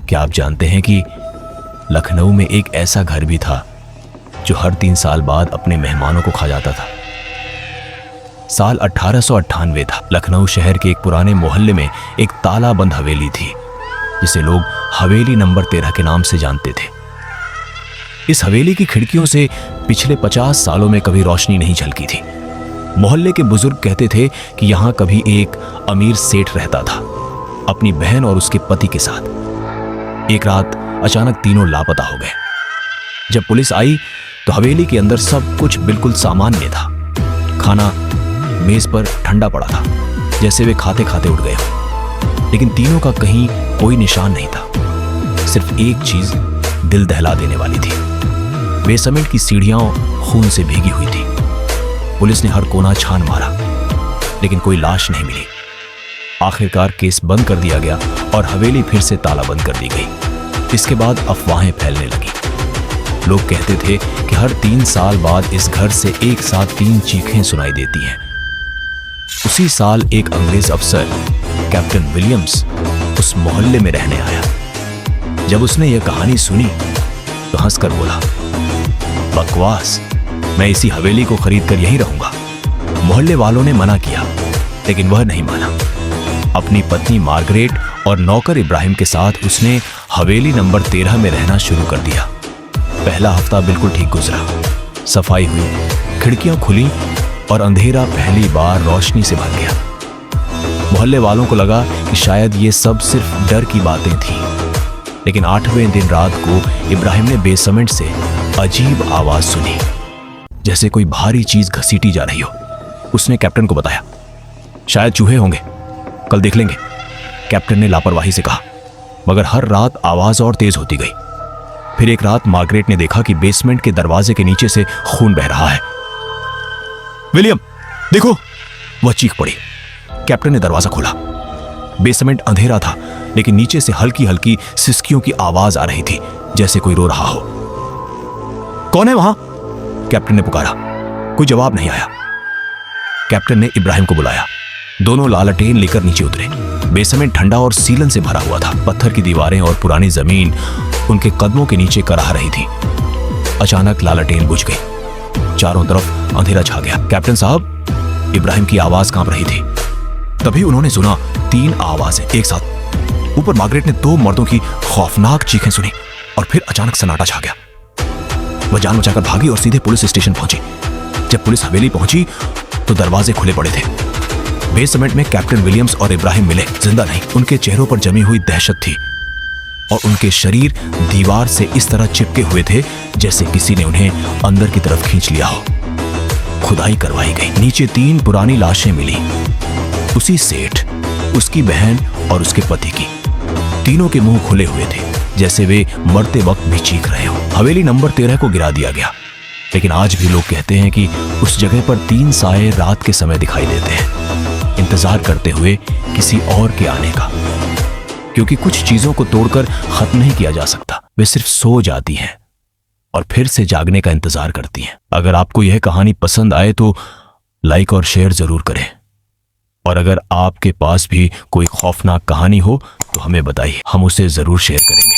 क्या आप जानते हैं कि लखनऊ में एक ऐसा घर भी था जो हर 3 साल बाद अपने मेहमानों को खा जाता था। साल 1898 था। लखनऊ शहर के एक पुराने मोहल्ले में एक ताला बंद हवेली थी जिसे लोग हवेली नंबर 13 के नाम से जानते थे। इस हवेली की खिड़कियों से पिछले 50 सालों में कभी रोशनी नहीं झलकी थी। मोहल्ले के बुजुर्ग कहते थे कि यहां कभी एक अमीर सेठ रहता था अपनी बहन और उसके पति के साथ। एक रात अचानक तीनों लापता हो गए। जब पुलिस आई तो हवेली के अंदर सब कुछ बिल्कुल सामान्य था। खाना मेज पर ठंडा पड़ा था, जैसे वे खाते खाते उठ गए हो। लेकिन तीनों का कहीं कोई निशान नहीं था। सिर्फ एक चीज दिल दहला देने वाली थी। बेसमेंट की सीढ़ियां खून से भीगी हुई थी। पुलिस ने हर कोना छान मारा लेकिन कोई लाश नहीं मिली। आखिरकार केस बंद कर दिया गया और हवेली फिर से ताला बंद कर दी गई। इसके बाद अफवाहें फैलने लगी। लोग कहते थे कि हर 3 साल बाद इस घर से एक साथ 3 चीखें सुनाई देती हैं। उसी साल एक अंग्रेज अफसर कैप्टन विलियम्स उस मोहल्ले में रहने आया। जब उसने यह कहानी सुनी तो हंसकर बोला, बकवास, मैं इसी हवेली को खरीदकर यहीं रहूंगा। मोहल्ले वालों ने मना किया लेकिन वह नहीं माना। अपनी पत्नी मार्गरेट और नौकर इब्राहिम के साथ उसने हवेली नंबर 13 में रहना शुरू कर दिया। पहला हफ्ता बिल्कुल ठीक गुजरा। सफाई हुई, खिड़कियां खुली और अंधेरा पहली बार रोशनी से भर गया। मोहल्ले वालों को लगा कि शायद ये सब सिर्फ डर की बातें थीं। लेकिन 8वें दिन रात को इब्राहिम ने बेसमेंट से अजीब आवाज सुनी, जैसे कोई भारी चीज घसीटी जा रही हो। उसने कैप्टन को बताया, शायद चूहे होंगे, कल देख लेंगे। कैप्टन ने लापरवाही से कहा, मगर हर रात आवाज और तेज होती गई। फिर एक रात मार्गरेट ने देखा कि बेसमेंट के दरवाजे के नीचे से खून बह रहा है। विलियम, देखो, वह चीख पड़ी। कैप्टन ने दरवाजा खोला। बेसमेंट अंधेरा था लेकिन नीचे से हल्की हल्की सिसकियों की आवाज आ रही थी, जैसे कोई रो रहा हो। कौन है वहां? कैप्टन ने पुकारा। कोई जवाब नहीं आया। कैप्टन ने इब्राहिम को बुलाया। दोनों लालटेन लेकर नीचे उतरे। बेसमेंट ठंडा और सीलन से भरा हुआ था। पत्थर की दीवारें और पुरानी जमीन उनके कदमों के नीचे कराह रही थी। अचानक लालटेन बुझ गई। चारों तरफ अंधेरा छा गया। कैप्टन साहब, इब्राहिम की आवाज कांप रही थी। तभी उन्होंने सुना 3 आवाजें एक साथ। ऊपर मार्गरेट ने 2 मर्दों की खौफनाक चीखें सुनी और फिर अचानक सन्नाटा छा गया। वह जान बचाकर भागी और सीधे पुलिस स्टेशन पहुंची। जब पुलिस हवेली पहुंची तो दरवाजे खुले पड़े थे। बेसमेंट में कैप्टन विलियम्स और इब्राहिम मिले, जिंदा नहीं। उनके चेहरों पर जमी हुई दहशत थी और उनके शरीर दीवार से इस तरह चिपके हुए थे जैसे किसी ने उन्हें अंदर की तरफ खींच लिया हो। खुदाई करवाई गई। नीचे 3 पुरानी लाशें मिली, उसी सेठ, उसकी बहन और उसके पति की। तीनों के मुंह खुले हुए थे जैसे वे मरते वक्त भी चीख रहे हो। हवेली नंबर 13 को गिरा दिया गया, लेकिन आज भी लोग कहते हैं कि उस जगह पर 3 साए रात के समय दिखाई देते हैं, इंतजार करते हुए किसी और के आने का। क्योंकि कुछ चीजों को तोड़कर खत्म नहीं किया जा सकता, वे सिर्फ सो जाती हैं और फिर से जागने का इंतजार करती हैं। अगर आपको यह कहानी पसंद आए तो लाइक और शेयर जरूर करें, और अगर आपके पास भी कोई खौफनाक कहानी हो तो हमें बताइए, हम उसे जरूर शेयर करेंगे।